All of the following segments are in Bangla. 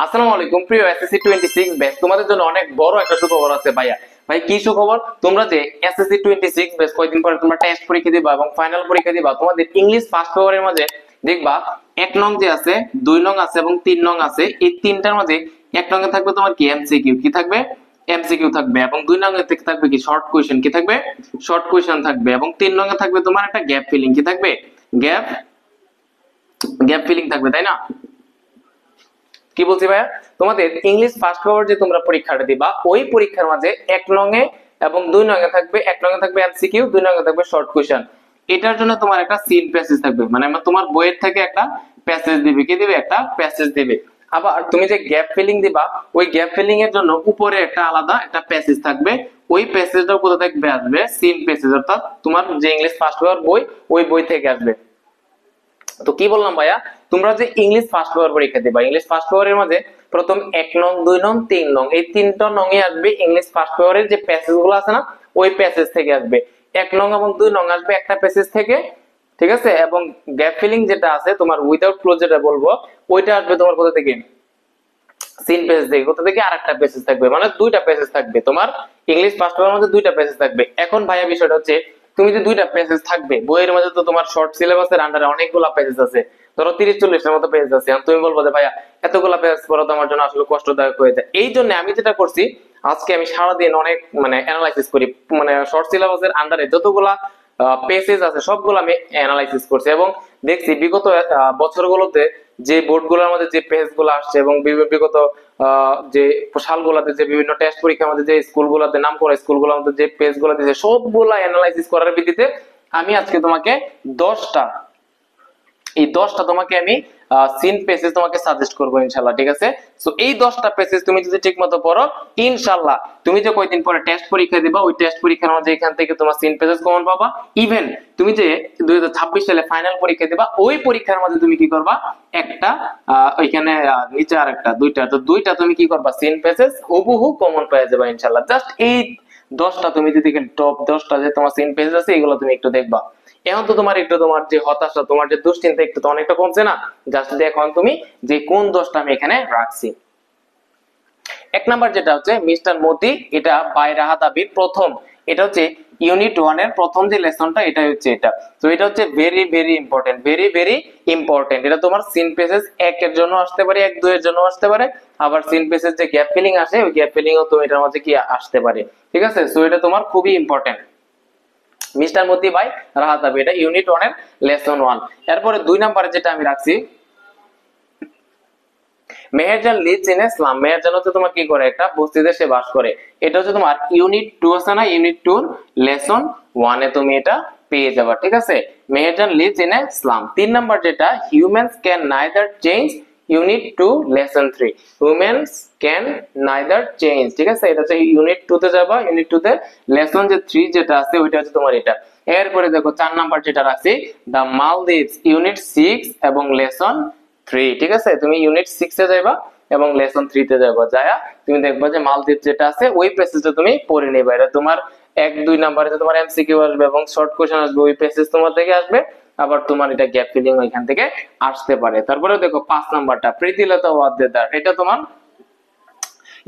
আসসালামু আলাইকুম প্রিয় এসএসসি 26 ব্যাচ, তোমাদের জন্য অনেক বড় একটা সুখবর আছে ভাইয়া। ভাই কি সুখবর? তোমরা যে এসএসসি 26 ব্যাচ কয়েকদিন পরে তোমরা টেস্ট পরীক্ষা দিবা এবং ফাইনাল পরীক্ষা দিবা, তোমাদের ইংলিশ ফার্স্ট পেপারের মাঝে দেখবা 1 নং যে আছে, 2 নং আছে এবং 3 নং আছে। এই তিনটার মধ্যে 1 নং এ থাকবে তোমার কি এমসিকিউ, কি থাকবে এমসিকিউ থাকবে, এবং 2 নং এ থাকবে কি শর্ট কোশ্চেন, কি থাকবে শর্ট কোশ্চেন থাকবে, এবং 3 নং এ থাকবে তোমার একটা গ্যাপ ফিলিং, কি থাকবে গ্যাপ গ্যাপ ফিলিং থাকবে, তাই না? কি বলছি ভাইয়া, তোমাদের ইংলিশ ফার্স্ট পেপার যে তোমরা পরীক্ষাটা দিবা ওই পরীক্ষার মাঝে 1 নং এ এবং 2 নং এ থাকবে, 1 নং এ থাকবে এমসিকিউ, 2 নং এ থাকবে শর্ট কোশ্চেন। এটার জন্য তোমার একটা সিন প্যাসেজ থাকবে, মানে তোমার বইয়ের থেকে একটা প্যাসেজ দিবে, কি দিবে একটা প্যাসেজ দিবে। আবার তুমি যে গ্যাপ ফিলিং দিবা ওই গ্যাপ ফিলিং এর জন্য উপরে একটা আলাদা একটা প্যাসেজ থাকবে, ওই প্যাসেজটা কোথা থেকে আসবে? সিন প্যাসেজ, অর্থাৎ তোমার যে ইংলিশ ফার্স্ট পেপার বই ওই বই থেকে আসবে। তো কি বললাম ভাইয়া, তোমরা যে ইংলিশ ফার্স্ট পেপার পরীক্ষা দিবা, ইংলিশ ফার্স্ট পেপারের মধ্যে প্রথম 1 নং, 2 নং, 3 নং, এই তিনটা নং এ আসবে ইংলিশ ফার্স্ট পেপারের যে প্যাসেজ গুলো আছে না ওই প্যাসেজ থেকে আসবে। 1 নং এবং 2 নং আসবে একটা প্যাসেজ থেকে, ঠিক আছে, এবং গ্যাপ ফিলিং যেটা আছে তোমার উইদাউট ক্লোজ যেটা বলবো ওইটা আসবে তোমার কোথা থেকে? সিন পেজ থেকে। কোথা থেকে? আরেকটা পেসেজ থাকবে, মানে দুইটা পেসেজ থাকবে তোমার ইংলিশ ফার্স্ট পেপারের মধ্যে, দুইটা পেসেজ থাকবে। এখন ভাইয়া বিষয়টা হচ্ছে তুমি যে দুইটা পেসেজ থাকবে বইয়ের মধ্যে, তো তোমার শর্ট সিলেবাসের আন্ডারে অনেকগুলো পেসেজ আছে, ধরো 30-40 এর মতো পেজ আছে। তুমি বলবো যে ভাইয়া এতগুলো পেজ পড়া তো আমার জন্য আসলে কষ্টদায়ক হয়ে যায়। এই জন্য আমি যেটা করছি, আজকে আমি সারাদিন অনেক অ্যানালাইসিস করি, শর্ট সিলেবাসের আন্ডারে যতগুলা পেসেজ আছে সবগুলো আমি অ্যানালাইসিস করছি এবং দেখছি বিগত বছরগুলোতে যে বোর্ডগুলোর মধ্যে যে পেজ গুলো আসছে এবং বিগত যে সালগুলোতে যে বিভিন্ন টেস্ট পরীক্ষার মধ্যে যে স্কুলগুলোতে নাম করা স্কুলগুলোর মধ্যে যে পেজ গুলো দিয়েছে সবগুলা অ্যানালাইসিস করার ভিত্তিতে আমি আজকে তোমাকে 10টা তোমাকে আমি সিন পেসেজ তোমাকে সাজেস্ট করবো ইনশাআল্লাহ, ঠিক আছে? সো এই 10টা পেসেজ তুমি যদি ঠিকমতো পড়ো ইনশাআল্লাহ তুমি যে কয়দিন পরে টেস্ট পরীক্ষা দিবা ওই টেস্ট পরীক্ষার মধ্যে এখান থেকে তোমার সিন পেসেজ কমন পাবা। ইভেন তুমি যে 2026 সালে ফাইনাল পরীক্ষা দিবা ওই পরীক্ষার মধ্যে তুমি কি করবা, একটা ওইখানে নিচে আরেকটা দুইটা তুমি কি করবা, সিন পেসেজ হুবহু কমন পেয়ে যাবে ইনশাআল্লাহ। জাস্ট এই 10টা তুমি যদি টপ 10টা যে তোমার সিন পেসেজ আছে এগুলো তুমি একটু দেখবা। এখন তো তোমার একটু তোমার যে হতাশা, তোমার যে দুশ্চিন্তা একটু তো অনেকটা কমছে না? জাস্ট দেখো তুমি যে কোন 10টা আমি এখানে রাখছি। 1 নাম্বার যেটা হচ্ছে মিস্টার মতি, এটা বাই রাহাত আবির, প্রথম এটা হচ্ছে ইউনিট 1 এর প্রথম যে লেসনটা এটা হচ্ছে এটা। তো এটা হচ্ছে very very important, very very important. এটা তোমার সিন পেসেজ 1 এর জন্য আসতে পারে, 1, 2 এর জন্য আসতে পারে, আবার সিন পেসেজ যে গ্যাপ ফিলিং আসে ওই গ্যাপ ফিলিং ও তুমি এটার মধ্যে কি আসতে পারে, ঠিক আছে? সো এটা তোমার খুবই ইম্পর্টেন্ট। মিস্টার মতি ভাই রাহাত আবির, এটা ইউনিট 1 এর লেসন 1। এরপরে 2 নম্বরে যেটা আমি রাখছি মেহেরজান লিভস ইন ইসলাম। মেহেরজান হচ্ছে তোমার কি করে, একটা বস্তিতে সে বাস করে। এটা হচ্ছে তোমার ইউনিট 2 আছে না, ইউনিট 2 লেসন 1 এ তুমি এটা পেয়ে যাবে, ঠিক আছে? Meherjan lives in Islam. 3 number যেটা humans can neither change, unit 2 lesson 3, humans can neither change, ঠিক আছে? এটা হচ্ছে ইউনিট 2 তে যাবা, ইউনিট 2 তে লেসন যে 3 যেটা আছে ওইটা হচ্ছে তোমার এটা। এরপরে দেখো 4 নাম্বার যেটা রাখছি দা মালদ্বীপস, ইউনিট 6 এবং লেসন 3, ঠিক আছে? তুমি ইউনিট 6 এ যাইবা এবং লেসন 3 তে যাইবা, যায়া তুমি দেখবা যে মালদ্বীপ যেটা আছে ওই প্যাসেজটা তুমি পড়ে নেবা। এটা তোমার 1-2 নম্বরে তোমার এমসিকিউ আসবে এবং শর্ট কোশ্চেন আসবে, ওই প্যাসেজ তোমার থেকে আসবে, আবার তোমার এটা গ্যাপ ফিলিং ওইখান থেকে আসতে পারে। তারপরে দেখো 5 নাম্বারটা প্রীতিলতা ওয়াদ্দেদার, এটা তোমার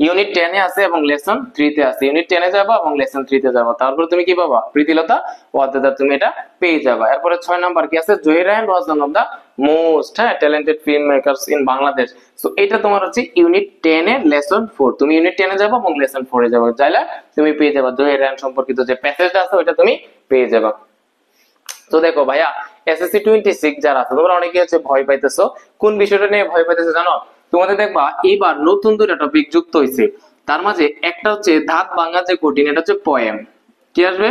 ইউনিট 10 এ আছে এবং লেসন 3 তে আছে। ইউনিট 10 এ যাবা এবং লেসন 3 তে যাবা, তারপরে তুমি কি পাবা, প্রীতিলতা ওয়াদ্দেদার তুমি এটা পেয়ে যাবা। এরপরে 6 নাম্বার কি আছে, Zahir Raihan was one of the most talented film makers in Bangladesh. So এটা তোমার হচ্ছে ইউনিট 10 এর লেসন 4। তুমি ইউনিট 10 এ যাবা এবং লেসন 4 এ যাবা, চাইলে তুমি পেয়ে যাবা জহির রায়হান সম্পর্কিত যে প্যাসেজটা আছে ওটা তুমি পেয়ে যাবা। তো দেখো ভাইয়া এসএসসি 26 যারা আছে তোমরা অনেকে হচ্ছে ভয় পাইতেছো। কোন বিষয়টা নিয়ে ভয় পাইতেছো জানো? তোমাদের দেখবা এবার নতুন দুটো টপিক যুক্ত হয়েছে, তার মাঝে একটা হচ্ছে ধাত ভাঙা যে কঠিন, এটা হচ্ছে পোয়েম। কি আসবে?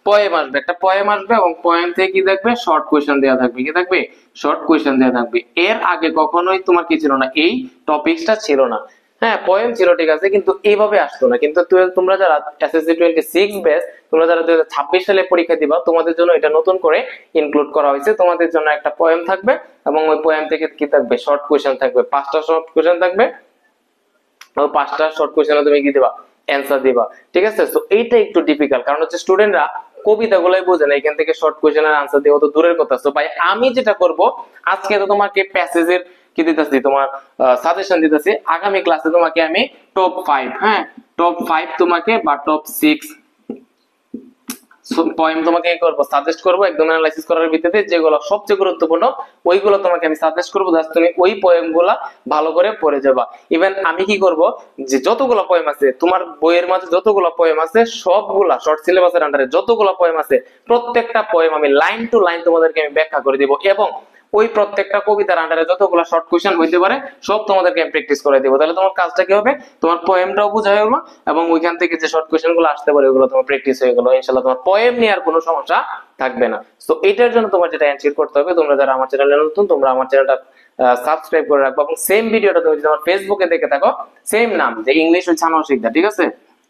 পোয়েম আসবে, একটা পোয়েম আসবে এবং পোয়েম থেকে কি দেখবে, শর্ট কোশ্চেন দেওয়া থাকবে, কি থাকবে, শর্ট কোশ্চেন দেওয়া থাকবে। এর আগে কখনোই তোমার কি ছিল না, এই টপিকসটা ছিল না। হ্যাঁ পোয়েম ছিল ঠিক আছে, কিন্তু এইভাবে আসতো না। কিন্তু তোমরা যারা এসএসসি 26 ব্যাচ, তোমরা যারা 2026 সালে পরীক্ষা দিবা তোমাদের জন্য এটা নতুন করে ইনক্লুড করা হয়েছে। তোমাদের জন্য একটা পোয়েম থাকবে এবং ওই পোয়েম থেকে কি থাকবে, শর্ট কোশ্চেন থাকবে, 5টা শর্ট কোশ্চেন থাকবে। ওই 5টা শর্ট কোশ্চেনে তুমি কি দিবা, অ্যানসার দিবা, ঠিক আছে? তো এইটা একটু ডিফিকাল্ট, কারণ হচ্ছে স্টুডেন্টরা কবিতাগুলোই বোঝে না, এখান থেকে শর্ট কোশ্চেনের আনসার দেওয়া তো দূরের কথা। তো ভাই আমি যেটা করব আজকে তো তোমাকে প্যাসেজের কি দিতেছি, তোমার সাজেশন দিতেছি। আগামী ক্লাসে তোমাকে আমি টপ 5, হ্যাঁ টপ 5 তোমাকে বা টপ 6 পয়েম তোমাকে কি করব, সাজেস্ট করব একদম অ্যানালাইসিস করার ভিত্তিতে, যেগুলো সবচেয়ে গুরুত্বপূর্ণ ওইগুলো তোমাকে আমি সাজেস্ট করব, জাস্ট তুমি ওই পয়েমগুলা ভালো করে পড়ে যাবা। ইভেন আমি কি করব, যে যতগুলো পয়েম আছে তোমার বইয়ের মাঝে, যতগুলো পয়েম আছে সবগুলা শর্ট সিলেবাসের আন্ডারে যতগুলো পয়েম আছে প্রত্যেকটা পয়েম আমি লাইন টু লাইন তোমাদেরকে আমি ব্যাখ্যা করে দিব, এবং ওই প্রত্যেকটা কবিতার আন্ডারে যতগুলো শর্ট কোশ্চেন হইতে পারে সব তোমাদেরকে আমি প্র্যাকটিস করে দেবো। তাহলে তোমার কাজটা কি হবে, তোমার পয়েমটাও বোঝা হয়ে গেল এবং ওইখান থেকে যে শর্ট কোশ্চেন গুলো আসতে পারে ওগুলো তোমার প্র্যাকটিস হয়ে গেল। ইনশাআল্লাহ তোমার পয়েম নিয়ে আর কোনো সমস্যা থাকবে না। তো এটার জন্য তোমার যেটা এনশিওর করতে হবে, তোমরা যারা আমার চ্যানেলে নতুন তোমরা আমার চ্যানেলটা সাবস্ক্রাইব করে রাখবো, এবং সেম ভিডিওটা তুমি যদি আমার ফেসবুকে দেখে থাকো, সেম নাম যে ইংলিশ উইথ সানোয়ার শিকদার, ঠিক আছে,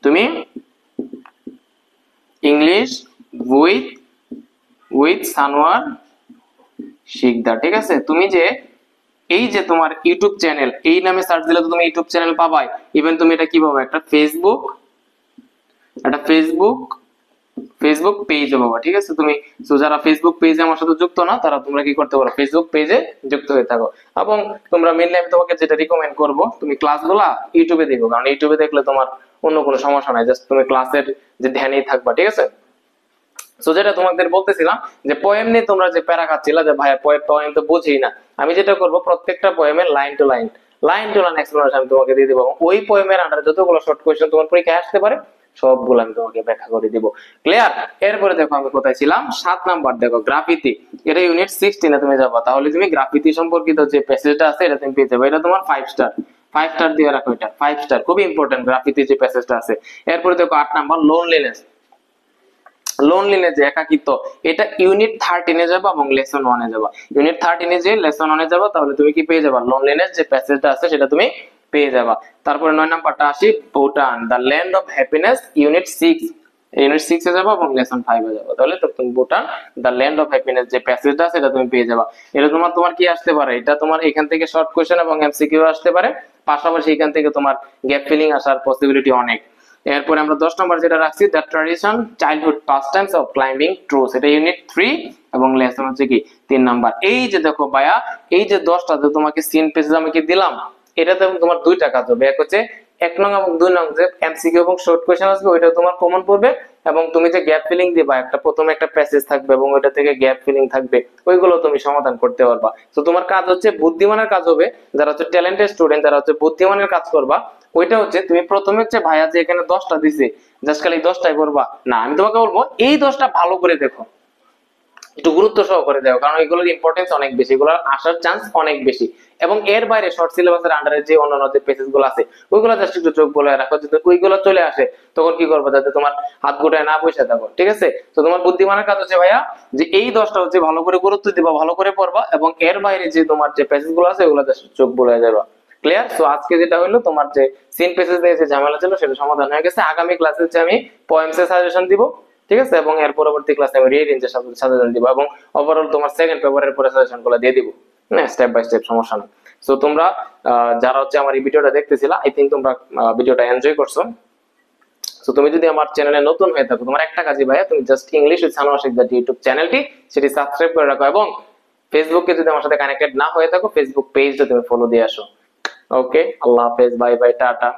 তুমি ইংলিশ উইথ সানোয়ার শিকদার, ঠিক আছে, তুমি যে এই যে তোমার ইউটিউব চ্যানেল এই নামে সার্চ দিলে তো তুমি ইউটিউব চ্যানেল পাবাই। ইভেন তুমি এটা কি পাবা, একটা ফেসবুক পেজও পাবা, ঠিক আছে। তুমি যারা ফেসবুক পেজে আমার সাথে যুক্ত না, তারা তোমরা কি করতে পারো, ফেসবুক পেজে যুক্ত হয়ে থাকো। এবং তোমরা মেইনলি আমি তোমাকে যেটা রিকমেন্ড করব, তুমি ক্লাসগুলা ইউটিউবে দেখো, কারণ ইউটিউবে দেখলে তোমার অন্য কোনো সমস্যা নাই, জাস্ট তুমি ক্লাসের যে ধ্যানেই থাকবা, ঠিক আছে। সো যেটা তোমাদের বলতেছিলাম যে পয়েম নিয়ে তোমরা যে প্যারা খাচ্ছিলা যে ভাই পয়েম তো বুঝি না, আমি যেটা করব প্রত্যেকটা পয়েমের লাইন টু লাইন এক্সপ্লেনেশন আমি তোমাকে দিয়ে দেবো। ওই পয়েমের আন্ডারে যতগুলো শর্ট কোশ্চেন তোমার পরীক্ষায় আসতে পারে সবগুলো আমি তোমাকে ব্যাখ্যা করে দিব। ক্লিয়ার? এরপরে দেখো আমি কোথায় ছিলাম, 7 নাম্বার দেখো গ্রাফিতি, এটা ইউনিট 16 এ তুমি যাবা, তাহলে তুমি গ্রাফিতি সম্পর্কিত যে প্যাসেজটা আছে এটা তুমি পেয়ে যাবে। এটা তোমার 5 স্টার, 5 স্টার দিয়ে রাখো, এটা 5 স্টার, খুবই ইম্পর্টেন্ট গ্রাফিতি যে প্যাসেজটা আছে। এরপরে দেখো 8 নাম্বার লোনলিনেস যে একাকিত্ব, এটা ইউনিট 13 এ যাবে এবং লেসন 1 এ যাবে। ইউনিট 13 এ যে লেসন 1 এ যাবে, তাহলে তুমি কি পেয়ে যাবে, লোনলিনেস যে প্যাসেজটা আছে সেটা তুমি পেয়ে যাবে। তারপরে 9 নাম্বারটা আসি, Bhutan the land of happiness, unit 6 এ যাবে এবং লেসন 5 এ যাবে। তাহলে তো তুমি Bhutan the land of happiness যে প্যাসেজটা আছে এটা তুমি পেয়ে যাবে। এটা তোমার কি আসতে পারে, এটা তোমার এখান থেকে শর্ট কোশ্চেন এবং এমসিকিউ আসতে পারে, পাশাপাশি এখান থেকে তোমার গ্যাপ ফিলিং আসার পসিবিলিটি অনেক। এরপরে আমরা 10 নম্বর যেটা রাখছি, the tradition childhood pastimes of climbing trees, এটা ইউনিট 3 এবং লেসন হচ্ছে কি 3 নাম্বার। এই যে দেখো ভাইয়া, এই যে 10টা যে তোমাকে সিন পেজে আমি কি দিলাম, এটাতে তোমার দুইটা কাজ হবে, এক হচ্ছে 1 নং এবং 2 নং যে এমসিকিউ এবং শর্ট কোশ্চেন আসবে ওইটা তোমার কমন পড়বে, এবং তুমি যে গ্যাপ ফিলিং দিবা একটা প্রথমে একটা প্যাসেজ থাকবে এবং ওইটা থেকে গ্যাপ ফিলিং থাকবে, ওইগুলো তুমি সমাধান করতে পারবা। তো তোমার কাজ হচ্ছে বুদ্ধিমানের কাজ হবে, যারা হচ্ছে ট্যালেন্টেড স্টুডেন্ট যারা হচ্ছে বুদ্ধিমানের কাজ করবা, ওইটা হচ্ছে তুমি প্রথমে হচ্ছে ভাইয়া যে এখানে 10টা দিছে জাস্ট খালি 10টাই করবা না, আমি তোমাকে বলবো এই 10টা ভালো করে দেখো, একটু গুরুত্ব সহকারে দাও, কারণ এগুলোর ইম্পর্টেন্স অনেক বেশি, এগুলোর আসার চান্স অনেক বেশি। এবং এর বাইরে শর্ট সিলেবাসের আন্ডারে যে অন্যান্য যে পেজেস গুলো আছে ওইগুলো জাস্ট একটু চোখ বলে রাখো, যদি ওইগুলো চলে আসে তখন কি করবে, যাতে তোমার হাত গোটায় না বসে থাকো, ঠিক আছে। তো তোমার বুদ্ধিমানের কাজ হচ্ছে ভাইয়া যে এই 10টা হচ্ছে ভালো করে গুরুত্ব দিবা, ভালো করে পড়বা, এবং এর বাইরে যে তোমার যে পেজেস গুলো আছে ওগুলো জাস্ট চোখ বলে যাবা। ক্লিয়ার? সো আজকে যেটা হলো তোমার যে সিন পেজেস দিয়ে যে ঝামেলা ছিল সেটা সমাধান হয়ে গেছে। আগামী ক্লাসে হচ্ছে আমি পয়েমসের সাজেশন দিব, ঠিক আছে, এবং এর পরবর্তী ক্লাসে আমি রিরেঞ্জের সাজেশন দিব, এবং ওভারঅল তোমার সেকেন্ড পেপারের পরে সাজেশন গুলো দিয়ে দিব, না স্টেপ বাই স্টেপ, সমস্যা নেই। সো তোমরা যারা হচ্ছে আমার এই ভিডিওটা দেখতেছিলা, আই থিংক তোমরা ভিডিওটা এনজয় করছো। সো তুমি যদি আমার চ্যানেলে নতুন হয়ে থাকো, তোমার একটা কাজই ভাইয়া, তুমি just English with Sanowar Sikdar YouTube চ্যানেলটি সেটি সাবস্ক্রাইব করে রাখো, এবং ফেসবুকে যদি আমার সাথে কানেক্টেড না হয়ে থাকো ফেসবুক পেজটা তুমি ফলো দিয়ে আসো। ওকে, আল্লাহ হাফেজ, বাই বাই, টাটা।